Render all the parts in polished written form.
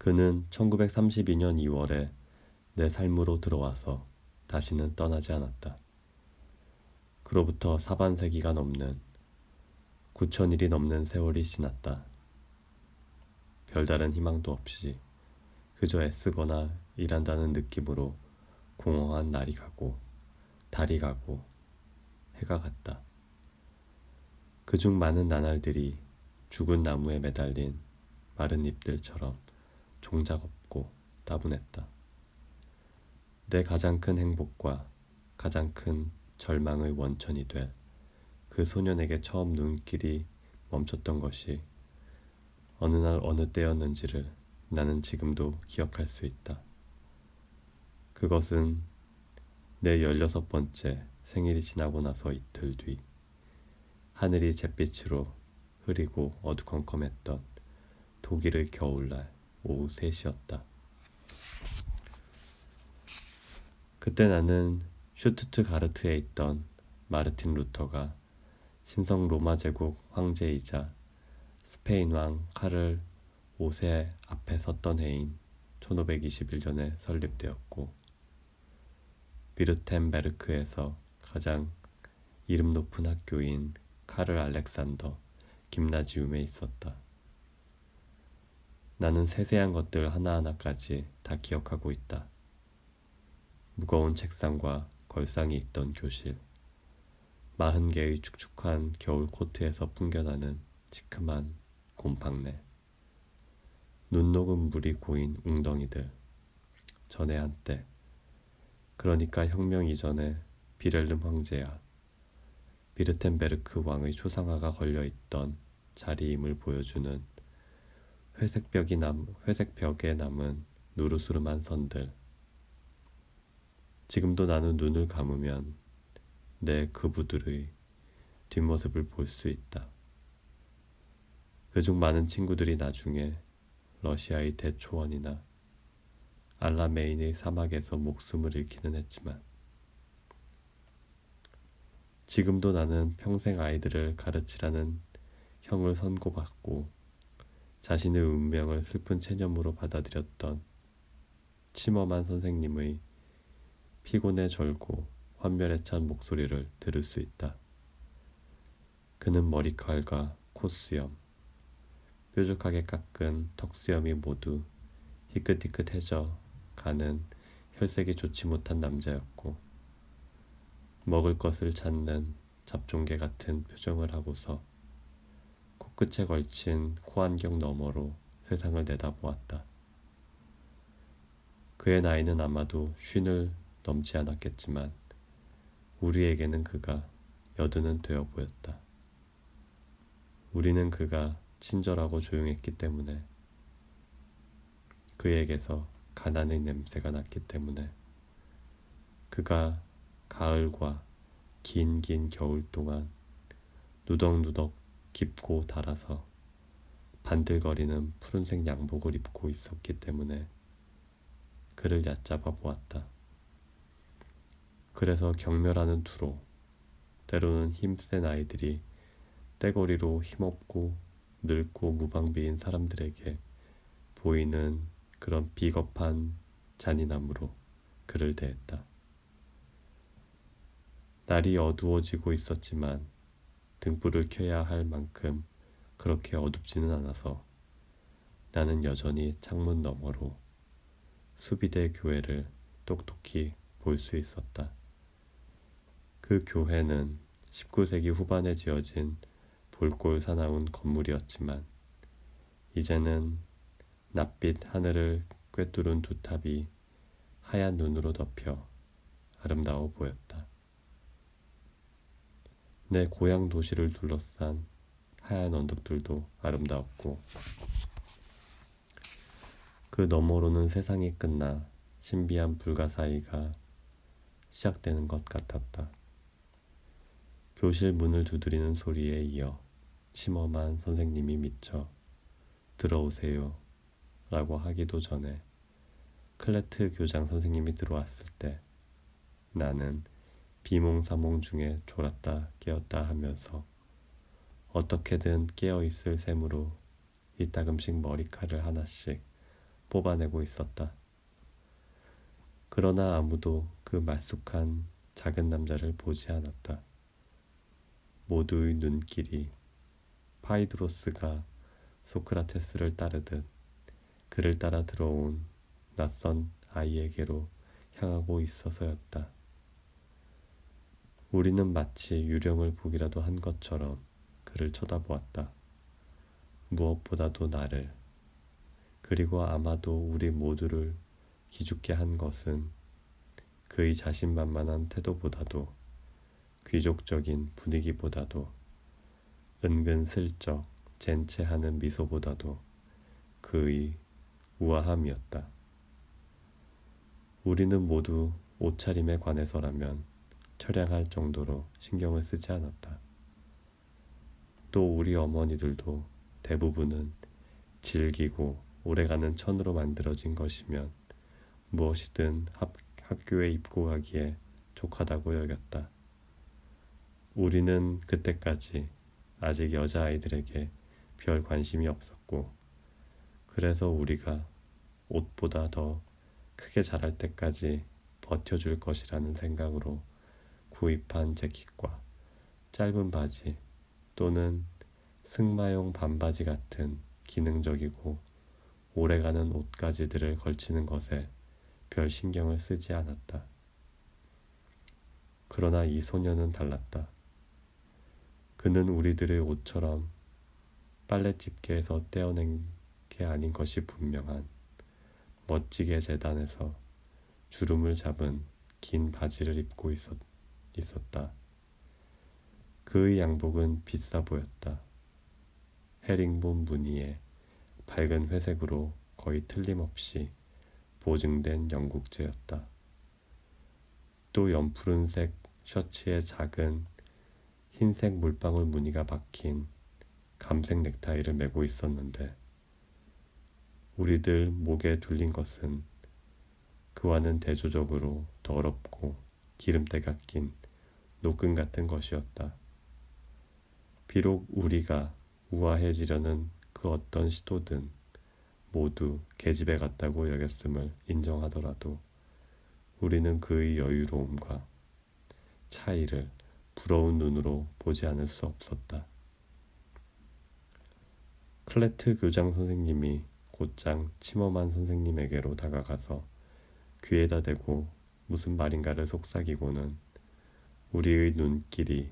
그는 1932년 2월에 내 삶으로 들어와서 다시는 떠나지 않았다. 그로부터 사반세기가 넘는 9천일이 넘는 세월이 지났다. 별다른 희망도 없이 그저 애쓰거나 일한다는 느낌으로 공허한 날이 가고 달이 가고 해가 갔다. 그중 많은 나날들이 죽은 나무에 매달린 마른 잎들처럼 종작없고 따분했다. 내 가장 큰 행복과 가장 큰 절망의 원천이 될 그 소년에게 처음 눈길이 멈췄던 것이 어느 날 어느 때였는지를 나는 지금도 기억할 수 있다. 그것은 내 16번째 생일이 지나고 나서 이틀 뒤 하늘이 잿빛으로 흐리고 어두컴컴했던 독일의 겨울날 오후 3시였다. 그때 나는 슈투트가르트에 있던 마르틴 루터가 신성 로마 제국 황제이자 스페인 왕 카를 5세 앞에 섰던 해인 1521년에 설립되었고 비르텐베르크에서 가장 이름 높은 학교인 카를 알렉산더 김나지움에 있었다. 나는 세세한 것들 하나하나까지 다 기억하고 있다. 무거운 책상과 걸상이 있던 교실, 40개의 축축한 겨울 코트에서 풍겨나는 시큼한 곰팡내, 눈 녹은 물이 고인 웅덩이들, 전에 한때, 그러니까 혁명 이전에 비렐름 황제야 비르텐베르크 왕의 초상화가 걸려있던 자리임을 보여주는 회색 벽에 남은 누르스름한 선들. 지금도 나는 눈을 감으면 내 그부들의 뒷모습을 볼 수 있다. 그중 많은 친구들이 나중에 러시아의 대초원이나 알라메인의 사막에서 목숨을 잃기는 했지만 지금도 나는 평생 아이들을 가르치라는 형을 선고받고 자신의 운명을 슬픈 체념으로 받아들였던 침엄한 선생님의 피곤에 절고 환멸에 찬 목소리를 들을 수 있다. 그는 머리칼과 콧수염, 뾰족하게 깎은 턱수염이 모두 희끗희끗해져 가는 혈색이 좋지 못한 남자였고 먹을 것을 찾는 잡종개 같은 표정을 하고서 코끝에 걸친 코안경 너머로 세상을 내다보았다. 그의 나이는 아마도 50을 넘지 않았겠지만 우리에게는 그가 80은 되어 보였다. 우리는 그가 친절하고 조용했기 때문에 그에게서 가난의 냄새가 났기 때문에 그가 가을과 긴 겨울 동안 누덕누덕 깊고 달아서 반들거리는 푸른색 양복을 입고 있었기 때문에 그를 얕잡아 보았다. 그래서 경멸하는 투로 때로는 힘센 아이들이 떼거리로 힘없고 늙고 무방비인 사람들에게 보이는 그런 비겁한 잔인함으로 그를 대했다. 날이 어두워지고 있었지만 등불을 켜야 할 만큼 그렇게 어둡지는 않아서 나는 여전히 창문 너머로 수비대 교회를 똑똑히 볼 수 있었다. 그 교회는 19세기 후반에 지어진 볼골 사나운 건물이었지만 이제는 낯빛 하늘을 꿰뚫은 두 탑이 하얀 눈으로 덮여 아름다워 보였다. 내 고향 도시를 둘러싼 하얀 언덕들도 아름다웠고 그 너머로는 세상이 끝나 신비한 불가사의가 시작되는 것 같았다. 교실 문을 두드리는 소리에 이어 침엄한 선생님이 미쳐 들어오세요 라고 하기도 전에 클레트 교장 선생님이 들어왔을 때 나는 비몽사몽 중에 졸았다 깨었다 하면서 어떻게든 깨어있을 셈으로 이따금씩 머리칼을 하나씩 뽑아내고 있었다. 그러나 아무도 그 말쑥한 작은 남자를 보지 않았다. 모두의 눈길이 파이드로스가 소크라테스를 따르듯 그를 따라 들어온 낯선 아이에게로 향하고 있어서였다. 우리는 마치 유령을 보기라도 한 것처럼 그를 쳐다보았다. 무엇보다도 나를, 그리고 아마도 우리 모두를 기죽게 한 것은 그의 자신만만한 태도보다도, 귀족적인 분위기보다도, 은근슬쩍 젠체하는 미소보다도 그의 우아함이었다. 우리는 모두 옷차림에 관해서라면 처량할 정도로 신경을 쓰지 않았다. 또 우리 어머니들도 대부분은 질기고 오래가는 천으로 만들어진 것이면 무엇이든 학교에 입고 가기에 족하다고 여겼다. 우리는 그때까지 아직 여자아이들에게 별 관심이 없었고, 그래서 우리가 옷보다 더 크게 자랄 때까지 버텨줄 것이라는 생각으로 구입한 재킷과 짧은 바지 또는 승마용 반바지 같은 기능적이고 오래가는 옷가지들을 걸치는 것에 별 신경을 쓰지 않았다. 그러나 이 소녀는 달랐다. 그는 우리들의 옷처럼 빨래 집게에서 떼어낸 게 아닌 것이 분명한 멋지게 재단에서 주름을 잡은 긴 바지를 입고 있었다. 그의 양복은 비싸 보였다. 헤링본 무늬에 밝은 회색으로 거의 틀림없이 보증된 영국제였다. 또 연푸른색 셔츠에 작은 흰색 물방울 무늬가 박힌 감색 넥타이를 메고 있었는데, 우리들 목에 둘린 것은 그와는 대조적으로 더럽고 기름때가 낀 노끈 같은 것이었다. 비록 우리가 우아해지려는 그 어떤 시도든 모두 계집애 같다고 여겼음을 인정하더라도 우리는 그의 여유로움과 차이를 부러운 눈으로 보지 않을 수 없었다. 클레트 교장 선생님이 곧장 치머만 선생님에게로 다가가서 귀에다 대고 무슨 말인가를 속삭이고는 우리의 눈길이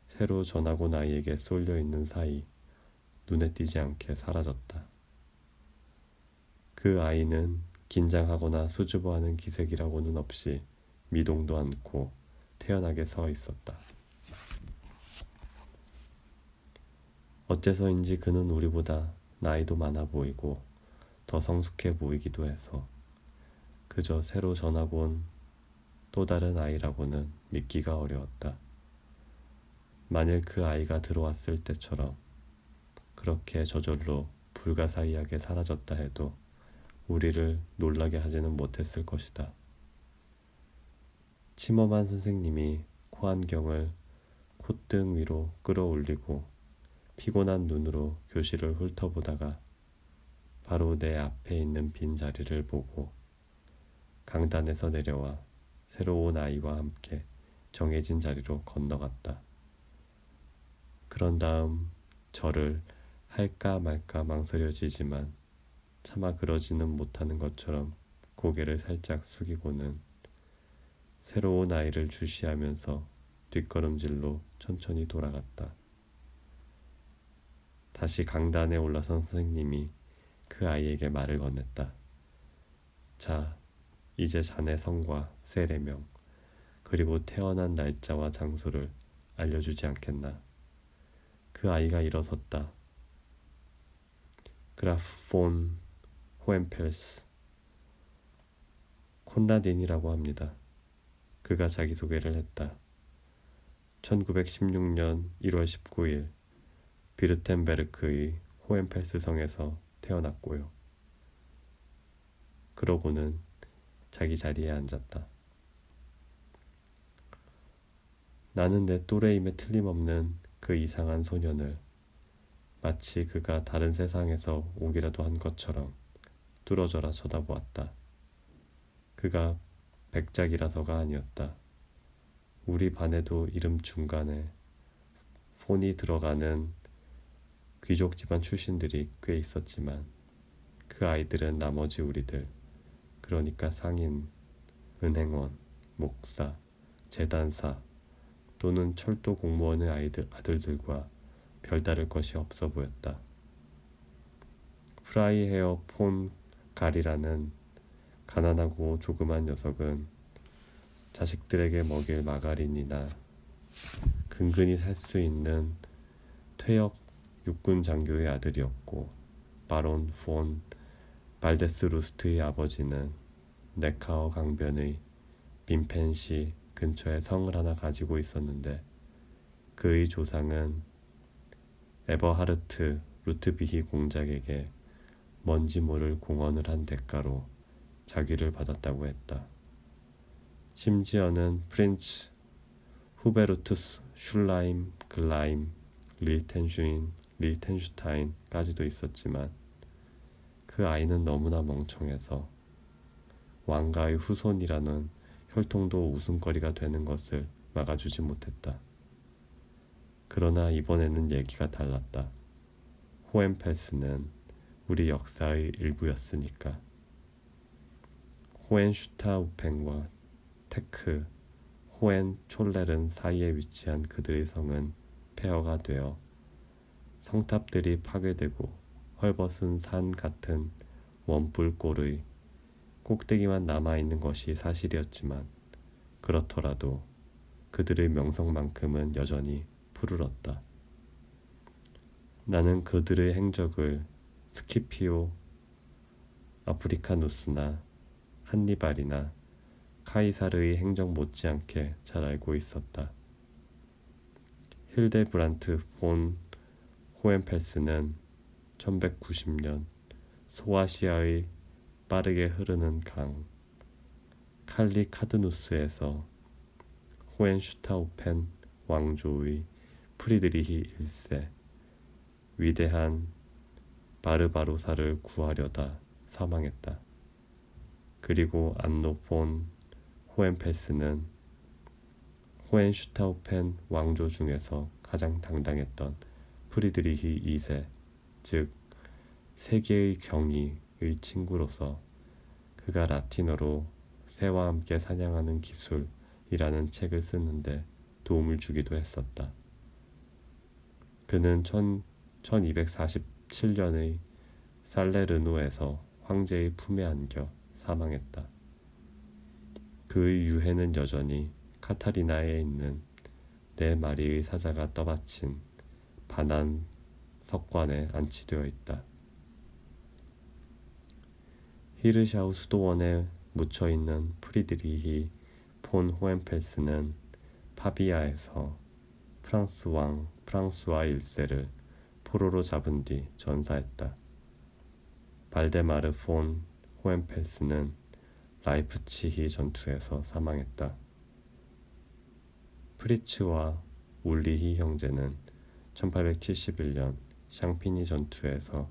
새로 전학 온 아이에게 쏠려 있는 사이 눈에 띄지 않게 사라졌다. 그 아이는 긴장하거나 수줍어하는 기색이라고는 없이 미동도 않고 태연하게 서 있었다. 어째서인지 그는 우리보다 나이도 많아 보이고 더 성숙해 보이기도 해서 그저 새로 전학 온 또 다른 아이라고는 믿기가 어려웠다. 만일 그 아이가 들어왔을 때처럼 그렇게 저절로 불가사의하게 사라졌다 해도 우리를 놀라게 하지는 못했을 것이다. 치머만 선생님이 코안경을 콧등 위로 끌어올리고 피곤한 눈으로 교실을 훑어보다가 바로 내 앞에 있는 빈 자리를 보고 강단에서 내려와 새로 온 아이와 함께 정해진 자리로 건너갔다. 그런 다음 저를 할까 말까 망설여지지만 차마 그러지는 못하는 것처럼 고개를 살짝 숙이고는 새로 온 아이를 주시하면서 뒷걸음질로 천천히 돌아갔다. 다시 강단에 올라선 선생님이 그 아이에게 말을 건넸다. 자, 이제 자네 성과 세례명 그리고 태어난 날짜와 장소를 알려주지 않겠나. 그 아이가 일어섰다. 그라프 폰 호헨펠스, 콘라딘이라고 합니다. 그가 자기소개를 했다. 1916년 1월 19일 비르텐베르크의 호헨펠스 성에서 태어났고요. 그러고는 자기 자리에 앉았다. 나는 내 또래임에 틀림없는 그 이상한 소년을 마치 그가 다른 세상에서 오기라도 한 것처럼 뚫어져라 쳐다보았다. 그가 백작이라서가 아니었다. 우리 반에도 이름 중간에 폰이 들어가는 귀족 집안 출신들이 꽤 있었지만 그 아이들은 나머지 우리들, 그러니까 상인, 은행원, 목사, 재단사 또는 철도 공무원의 아들들과 별다를 것이 없어 보였다. 프라이헤어 폰 가리라는 가난하고 조그만 녀석은 자식들에게 먹일 마가린이나 근근히 살 수 있는 퇴역 육군 장교의 아들이었고, 바론 폰 발데스루스트의 아버지는 네카어 강변의 민펜시 근처에 성을 하나 가지고 있었는데 그의 조상은 에버하르트 루트비히 공작에게 뭔지 모를 공헌을 한 대가로 자귀를 받았다고 했다. 심지어는 프린츠 후베르투스 슐라임 글라임 리텐슈타인까지도 있었지만 그 아이는 너무나 멍청해서 왕가의 후손이라는 혈통도 웃음거리가 되는 것을 막아주지 못했다. 그러나 이번에는 얘기가 달랐다. 호헨펠스는 우리 역사의 일부였으니까. 호헨슈타우펜과 테크, 호헨촐레른 사이에 위치한 그들의 성은 폐허가 되어 성탑들이 파괴되고 헐벗은 산 같은 원뿔골의 꼭대기만 남아있는 것이 사실이었지만 그렇더라도 그들의 명성만큼은 여전히 푸르렀다. 나는 그들의 행적을 스키피오 아프리카누스나 한니발이나 카이사르의 행적 못지않게 잘 알고 있었다. 힐데브란트 폰 호헨펠스는 1190년 소아시아의 빠르게 흐르는 강 칼리카드누스에서 호헨슈타우펜 왕조의 프리드리히 1세 위대한 바르바로사를 구하려다 사망했다. 그리고 안노 폰 호헨펠스는 호헨슈타우펜 왕조 중에서 가장 당당했던 프리드리히 2세, 즉 세계의 경이의 친구로서 그가 라틴어로 새와 함께 사냥하는 기술이라는 책을 쓰는데 도움을 주기도 했었다. 그는 1247년의 살레르노에서 황제의 품에 안겨 사망했다. 그의 유해는 여전히 카타리나에 있는 네 마리의 사자가 떠받친 반안 석관에 안치되어 있다. 히르샤우 수도원에 묻혀있는 프리드리히 폰 호헨펠스는 파비아에서 프랑스 왕 프랑수아 1세를 포로로 잡은 뒤 전사했다. 발데마르 폰 호헨펠스는 라이프치히 전투에서 사망했다. 프리츠와 울리히 형제는 1871년 샹피니 전투에서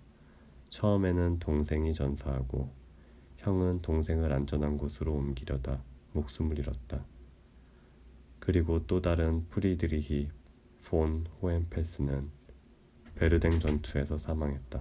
처음에는 동생이 전사하고 형은 동생을 안전한 곳으로 옮기려다 목숨을 잃었다. 그리고 또 다른 프리드리히 폰 호헨펠스는 베르댕 전투에서 사망했다.